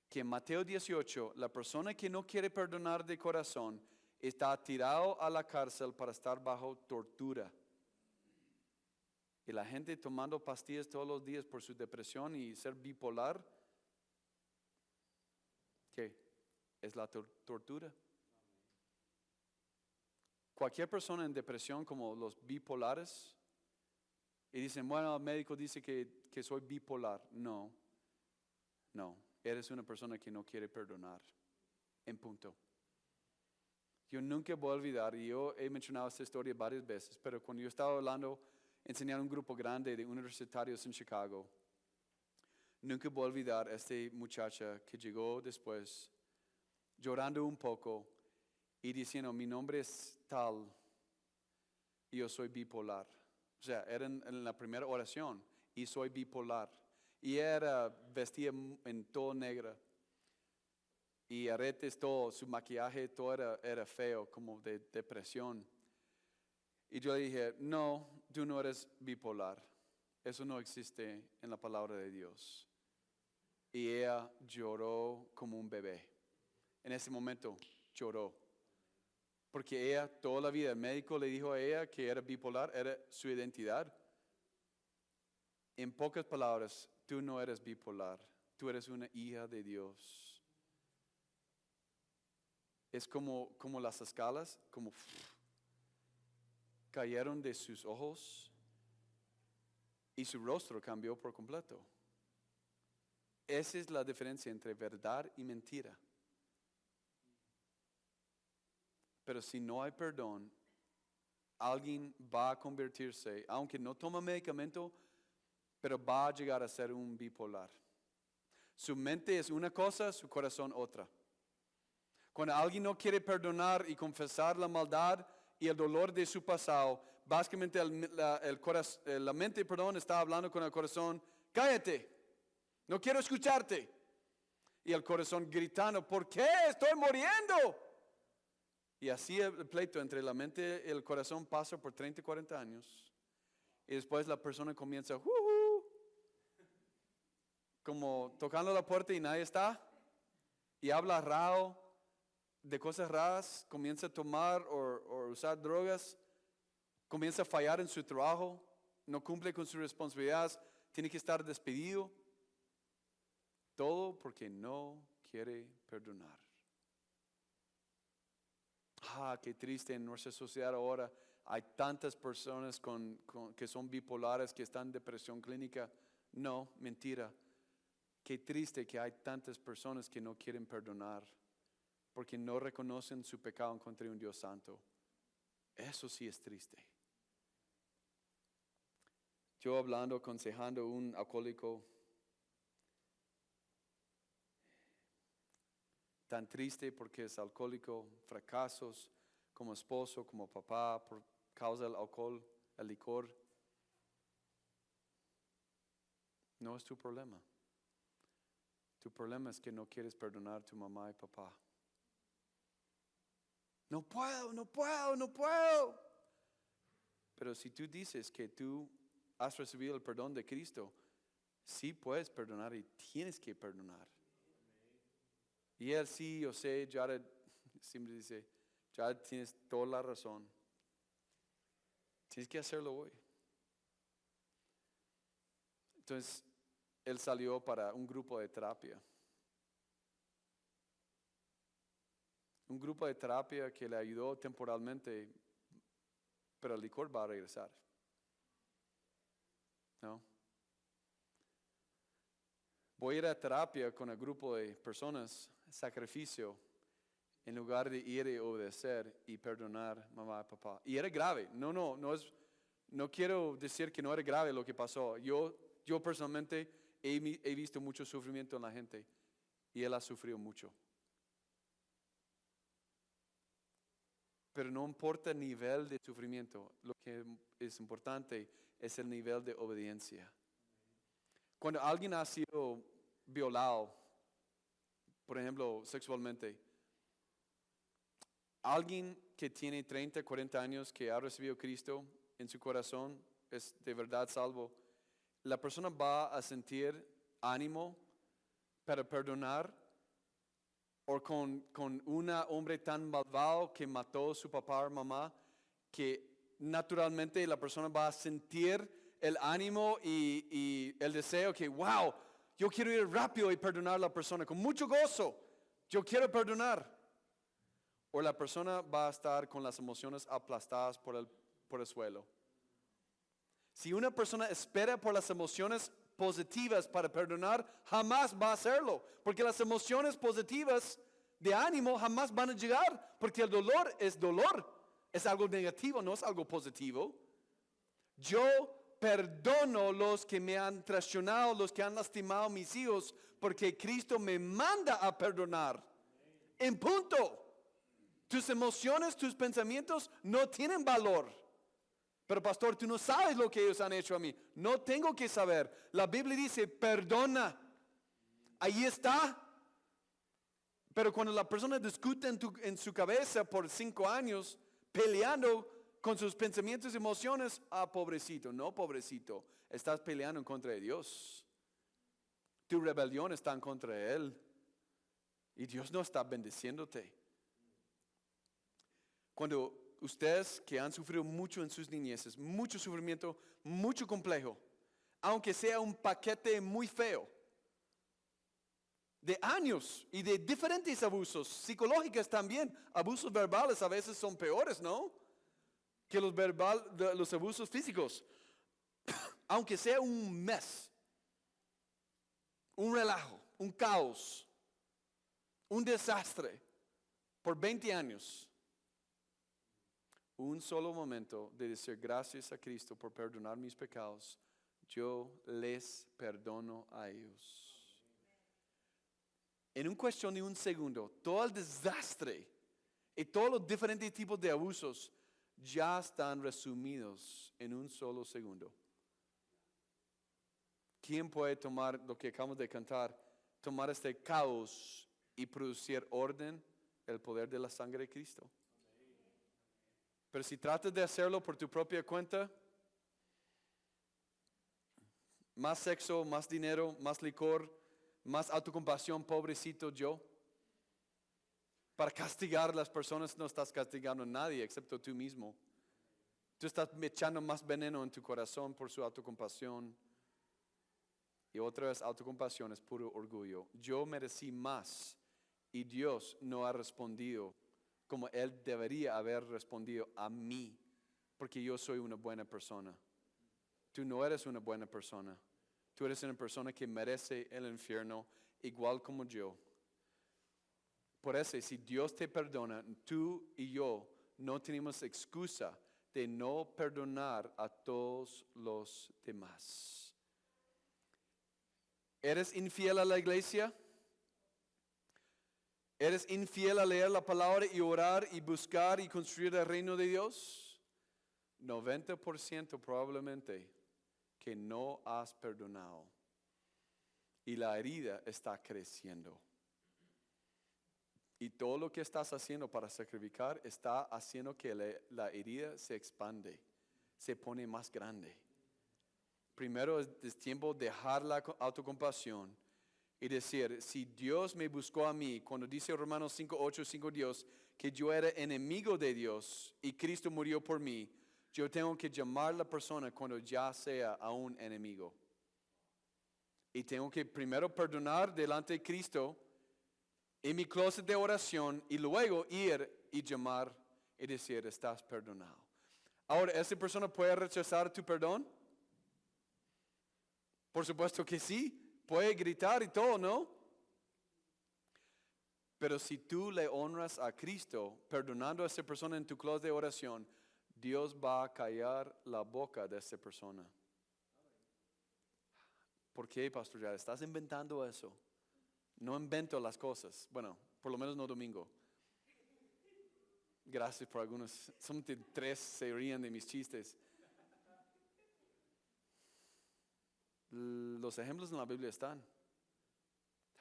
que en Mateo 18, la persona que no quiere perdonar de corazón está tirado a la cárcel para estar bajo tortura. Y la gente tomando pastillas todos los días por su depresión y ser bipolar, ¿qué? Es la tortura. Cualquier persona en depresión como los bipolares, y dicen, bueno, el médico dice que soy bipolar. No, eres una persona que no quiere perdonar, en punto. Yo nunca voy a olvidar, y yo he mencionado esta historia varias veces, pero cuando yo estaba hablando, enseñando a un grupo grande de universitarios en Chicago, nunca voy a olvidar a esta muchacha que llegó después, llorando un poco y diciendo, mi nombre es tal y yo soy bipolar. O sea, era en la primera oración, y soy bipolar. Y era vestida en todo negra. Y aretes, todo, su maquillaje, todo era feo, como de depresión. Y yo le dije, no, tú no eres bipolar. Eso no existe en la palabra de Dios. Y ella lloró como un bebé. En ese momento lloró. Porque ella, toda la vida, el médico le dijo a ella que era bipolar, era su identidad. En pocas palabras, tú no eres bipolar, tú eres una hija de Dios. Es como las escalas, como cayeron de sus ojos y su rostro cambió por completo. Esa es la diferencia entre verdad y mentira. Pero si no hay perdón, alguien va a convertirse, aunque no toma medicamento, pero va a llegar a ser un bipolar. Su mente es una cosa, su corazón otra. Cuando alguien no quiere perdonar y confesar la maldad y el dolor de su pasado, básicamente la mente, está hablando con el corazón, cállate, no quiero escucharte. Y el corazón gritando, ¿por qué estoy muriendo? Y así el pleito entre la mente y el corazón pasa por 30, 40 años. Y después la persona comienza, como tocando la puerta y nadie está. Y habla raro, de cosas raras, comienza a tomar o usar drogas, comienza a fallar en su trabajo, no cumple con sus responsabilidades, tiene que estar despedido. Todo porque no quiere perdonar. Qué triste en nuestra sociedad ahora. Hay tantas personas que son bipolares, que están en depresión clínica. No, mentira. Qué triste que hay tantas personas que no quieren perdonar porque no reconocen su pecado en contra de un Dios santo. Eso sí es triste. Yo hablando, aconsejando a un alcohólico, tan triste porque es alcohólico, fracasos como esposo, como papá, por causa del alcohol, el licor. No es tu problema. Tu problema es que no quieres perdonar a tu mamá y papá. No puedo. Pero si tú dices que tú has recibido el perdón de Cristo, sí puedes perdonar y tienes que perdonar. Y él sí, yo sé, Jared siempre dice, Jared, tienes toda la razón. Tienes que hacerlo hoy. Entonces, él salió para un grupo de terapia. Un grupo de terapia que le ayudó temporalmente, pero el licor va a regresar. ¿No? Voy a ir a terapia con el grupo de personas, sacrificio, en lugar de ir y obedecer y perdonar mamá y papá. Y era grave. No quiero decir que no era grave lo que pasó. Yo personalmente he visto mucho sufrimiento en la gente y él ha sufrido mucho. Pero no importa el nivel de sufrimiento, lo que es importante es el nivel de obediencia. Cuando alguien ha sido violado, por ejemplo, sexualmente, alguien que tiene 30, 40 años, que ha recibido a Cristo en su corazón, es de verdad salvo, la persona va a sentir ánimo para perdonar, o con un hombre tan malvado que mató a su papá o mamá, que naturalmente la persona va a sentir el ánimo y el deseo que, wow, yo quiero ir rápido y perdonar a la persona con mucho gozo. Yo quiero perdonar. O la persona va a estar con las emociones aplastadas por el suelo. Si una persona espera por las emociones positivas para perdonar, jamás va a hacerlo. Porque las emociones positivas de ánimo jamás van a llegar. Porque el dolor. Es algo negativo, no es algo positivo. Yo perdono los que me han traicionado, los que han lastimado a mis hijos, porque Cristo me manda a perdonar. En punto. Tus emociones, tus pensamientos no tienen valor. Pero pastor, tú no sabes lo que ellos han hecho a mí. No tengo que saber. La Biblia dice, perdona. Ahí está. Pero cuando la persona discute en su cabeza por 5 años, peleando con sus pensamientos y emociones, pobrecito, no pobrecito, estás peleando en contra de Dios. Tu rebelión está en contra de Él. Y Dios no está bendiciéndote. Cuando ustedes que han sufrido mucho en sus niñeces, mucho sufrimiento, mucho complejo, aunque sea un paquete muy feo, de años y de diferentes abusos, psicológicos también, abusos verbales a veces son peores, ¿no? Que los abusos físicos, aunque sea un mes, un relajo, un caos, un desastre, por 20 años. Un solo momento de decir gracias a Cristo por perdonar mis pecados, yo les perdono a ellos. En una cuestión de un segundo, todo el desastre y todos los diferentes tipos de abusos ya están resumidos en un solo segundo. ¿Quién puede tomar lo que acabamos de cantar, tomar este caos y producir orden? El poder de la sangre de Cristo. Pero si tratas de hacerlo por tu propia cuenta, más sexo, más dinero, más licor, más autocompasión, pobrecito yo. Para castigar a las personas no estás castigando a nadie excepto tú mismo. Tú estás echando más veneno en tu corazón por su autocompasión. Y otra vez, autocompasión es puro orgullo. Yo merecí más y Dios no ha respondido como Él debería haber respondido a mí, porque yo soy una buena persona. Tú no eres una buena persona. Tú eres una persona que merece el infierno igual como yo. Por eso, si Dios te perdona, tú y yo no tenemos excusa de no perdonar a todos los demás. ¿Eres infiel a la iglesia? ¿Eres infiel a leer la palabra y orar y buscar y construir el reino de Dios? 90% probablemente que no has perdonado. Y la herida está creciendo. Y todo lo que estás haciendo para sacrificar está haciendo que la herida se expande, se pone más grande. Primero es tiempo de dejar la autocompasión y decir, si Dios me buscó a mí, cuando dice Romanos 5:8, 5 Dios, que yo era enemigo de Dios y Cristo murió por mí, yo tengo que llamar a la persona cuando ya sea a un enemigo. Y tengo que primero perdonar delante de Cristo en mi closet de oración y luego ir y llamar y decir, estás perdonado. Ahora, ¿esa persona puede rechazar tu perdón? Por supuesto que sí. Puede gritar y todo, ¿no? Pero si tú le honras a Cristo, perdonando a esa persona en tu closet de oración, Dios va a callar la boca de esa persona. ¿Por qué, pastor? Ya estás inventando eso. No invento las cosas. Bueno, por lo menos no domingo. Gracias por algunos. Son 3 se ríen de mis chistes. Los ejemplos en la Biblia están.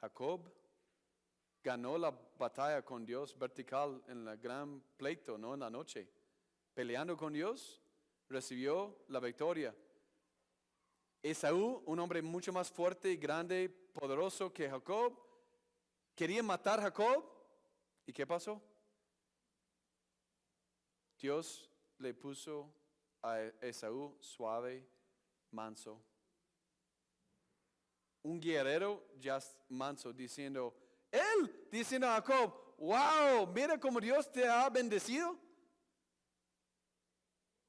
Jacob ganó la batalla con Dios vertical en el gran pleito, ¿no? En la noche. Peleando con Dios, recibió la victoria. Esaú, un hombre mucho más fuerte, grande, poderoso que Jacob, quería matar a Jacob. ¿Y qué pasó? Dios le puso a Esaú suave, manso. Un guerrero ya manso diciendo a Jacob, wow, mira cómo Dios te ha bendecido.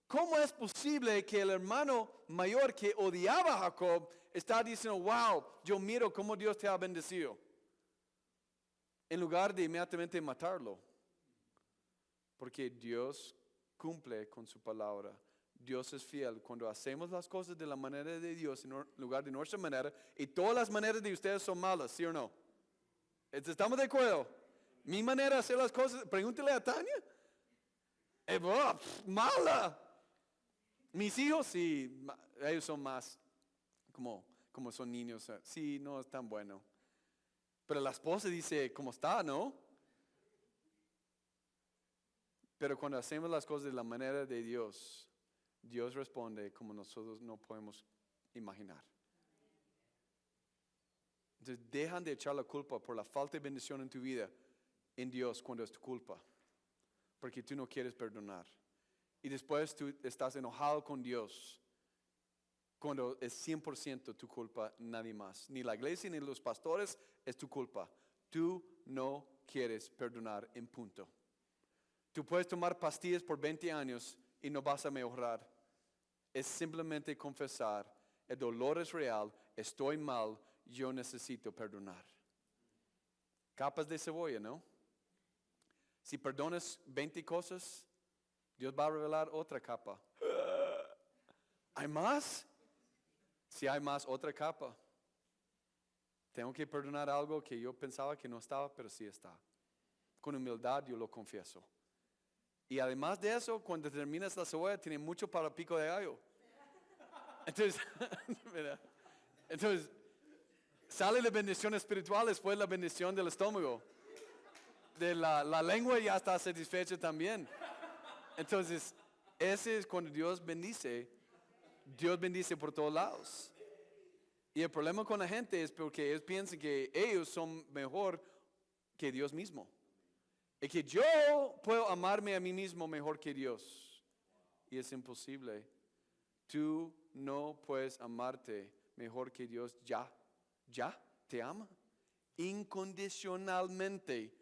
¿Cómo es posible que el hermano mayor que odiaba a Jacob está diciendo, wow, yo miro cómo Dios te ha bendecido? En lugar de inmediatamente matarlo. Porque Dios cumple con su palabra. Dios es fiel. Cuando hacemos las cosas de la manera de Dios en lugar de nuestra manera, y todas las maneras de ustedes son malas, ¿sí o no? ¿Estamos de acuerdo? Mi manera de hacer las cosas, pregúntele a Tania. Mala. Mis hijos, sí, ellos son más como son niños. Sí, no es tan bueno. Pero la esposa dice, ¿cómo está, no? Pero cuando hacemos las cosas de la manera de Dios, Dios responde como nosotros no podemos imaginar. Entonces dejan de echar la culpa por la falta de bendición en tu vida en Dios cuando es tu culpa. Porque tú no quieres perdonar. Y después tú estás enojado con Dios cuando es 100% tu culpa, nadie más. Ni la iglesia ni los pastores es tu culpa. Tú no quieres perdonar en punto. Tú puedes tomar pastillas por 20 años y no vas a mejorar. Es simplemente confesar, el dolor es real, estoy mal, yo necesito perdonar. Capas de cebolla, ¿no? Si perdonas 20 cosas, Dios va a revelar otra capa. ¿Hay más? Si hay más, otra capa. Tengo que perdonar algo que yo pensaba que no estaba, pero sí está. Con humildad yo lo confieso. Y además de eso, cuando terminas la cebolla, tiene mucho para pico de gallo. Entonces, sale la bendición espiritual, después la bendición del estómago. De la lengua ya está satisfecha también. Entonces, ese es cuando Dios bendice por todos lados. Y el problema con la gente es porque ellos piensan que ellos son mejor que Dios mismo. Y que yo puedo amarme a mí mismo mejor que Dios. Y es imposible. Tú no puedes amarte mejor que Dios ya te ama. Incondicionalmente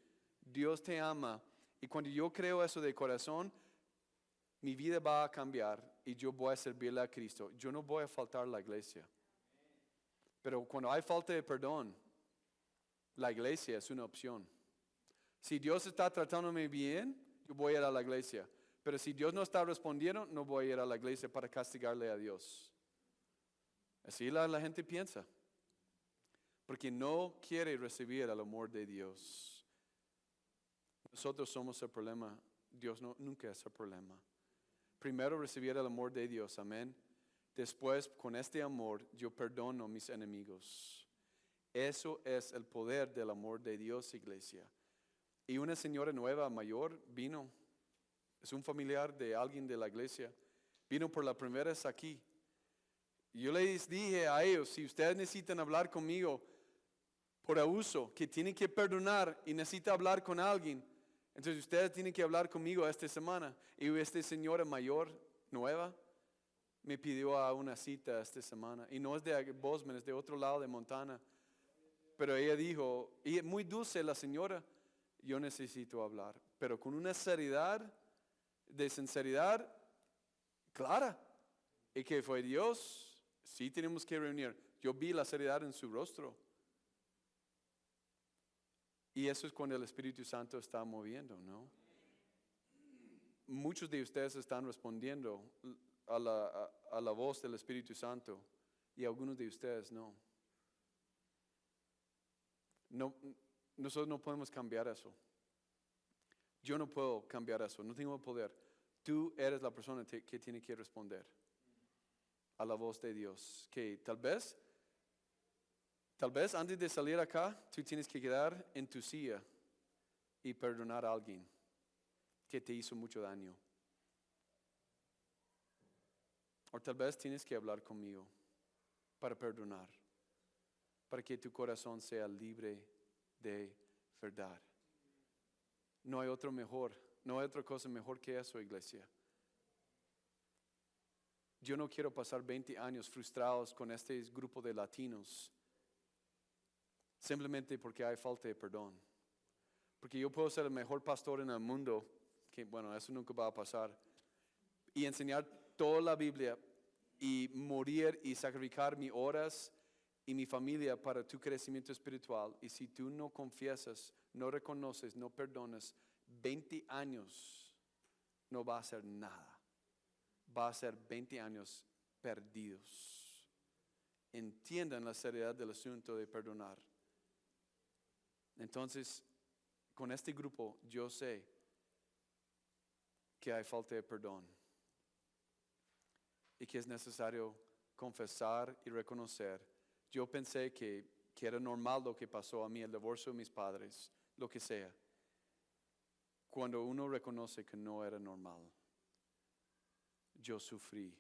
Dios te ama. Y cuando yo creo eso de corazón, mi vida va a cambiar y yo voy a servirle a Cristo. Yo no voy a faltar a la iglesia. Pero cuando hay falta de perdón, la iglesia es una opción. Si Dios está tratándome bien, yo voy a ir a la iglesia. Pero si Dios no está respondiendo, no voy a ir a la iglesia para castigarle a Dios. Así la gente piensa. Porque no quiere recibir el amor de Dios. Nosotros somos el problema. Dios nunca es el problema. Primero recibir el amor de Dios, amén. Después, con este amor, yo perdono a mis enemigos. Eso es el poder del amor de Dios, iglesia. Y una señora nueva, mayor, vino. Es un familiar de alguien de la iglesia. Vino por la primera vez aquí. Y yo les dije a ellos, si ustedes necesitan hablar conmigo por abuso, que tienen que perdonar y necesitan hablar con alguien, entonces ustedes tienen que hablar conmigo esta semana. Y esta señora mayor, nueva, me pidió a una cita esta semana. Y no es de Bozeman, es de otro lado de Montana. Pero ella dijo, y es muy dulce la señora, yo necesito hablar. Pero con una de sinceridad clara. Y que fue Dios, sí tenemos que reunir. Yo vi la seriedad en su rostro. Y eso es cuando el Espíritu Santo está moviendo, ¿no? Muchos de ustedes están respondiendo a la voz del Espíritu Santo y algunos de ustedes no. Nosotros no podemos cambiar eso. Yo no puedo cambiar eso, no tengo poder. Tú eres la persona que tiene que responder a la voz de Dios. Que tal vez Tal vez antes de salir acá, tú tienes que quedar en tu silla y perdonar a alguien que te hizo mucho daño. O tal vez tienes que hablar conmigo para perdonar, para que tu corazón sea libre de verdad. No hay otro mejor, no hay otra cosa mejor que eso, iglesia. Yo no quiero pasar 20 años frustrados con este grupo de latinos, simplemente porque hay falta de perdón. Porque yo puedo ser el mejor pastor en el mundo, que bueno, eso nunca va a pasar, y enseñar toda la Biblia y morir y sacrificar mis horas y mi familia para tu crecimiento espiritual. Y si tú no confiesas, no reconoces, no perdonas, 20 años no va a ser nada. Va a ser 20 años perdidos. Entiendan la seriedad del asunto de perdonar. Entonces, con este grupo yo sé que hay falta de perdón y que es necesario confesar y reconocer. Yo pensé que era normal lo que pasó a mí, el divorcio de mis padres, lo que sea. Cuando uno reconoce que no era normal, yo sufrí,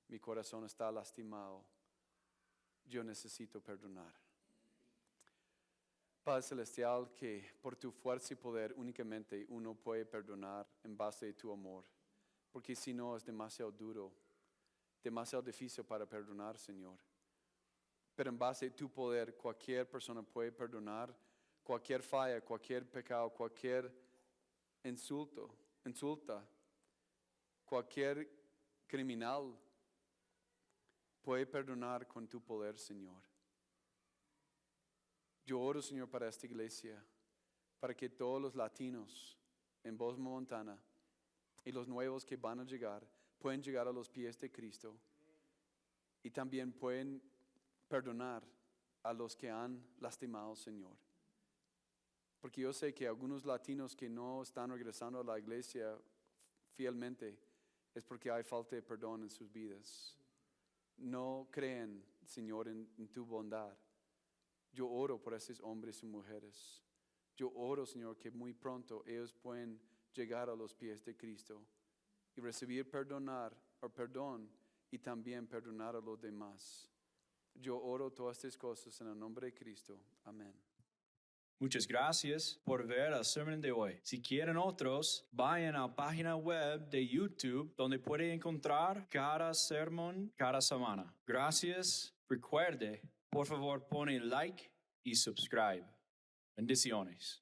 mi corazón está lastimado, yo necesito perdonar. Padre Celestial, que por tu fuerza y poder únicamente uno puede perdonar en base a tu amor, porque si no es demasiado duro, demasiado difícil para perdonar, Señor. Pero en base a tu poder, cualquier persona puede perdonar cualquier falla, cualquier pecado, cualquier insulta, cualquier criminal puede perdonar con tu poder, Señor. Yo oro, Señor, para esta iglesia, para que todos los latinos en Bozeman, Montana, y los nuevos que van a llegar, pueden llegar a los pies de Cristo y también pueden perdonar a los que han lastimado, Señor. Porque yo sé que algunos latinos que no están regresando a la iglesia fielmente es porque hay falta de perdón en sus vidas. No creen, Señor, en tu bondad. Yo oro por esos hombres y mujeres. Yo oro, Señor, que muy pronto ellos pueden llegar a los pies de Cristo y recibir perdón y también perdonar a los demás. Yo oro todas estas cosas en el nombre de Cristo. Amén. Muchas gracias por ver el sermón de hoy. Si quieren otros, vayan a la página web de YouTube donde pueden encontrar cada sermón cada semana. Gracias. Recuerde, por favor, pone like y subscribe. Bendiciones.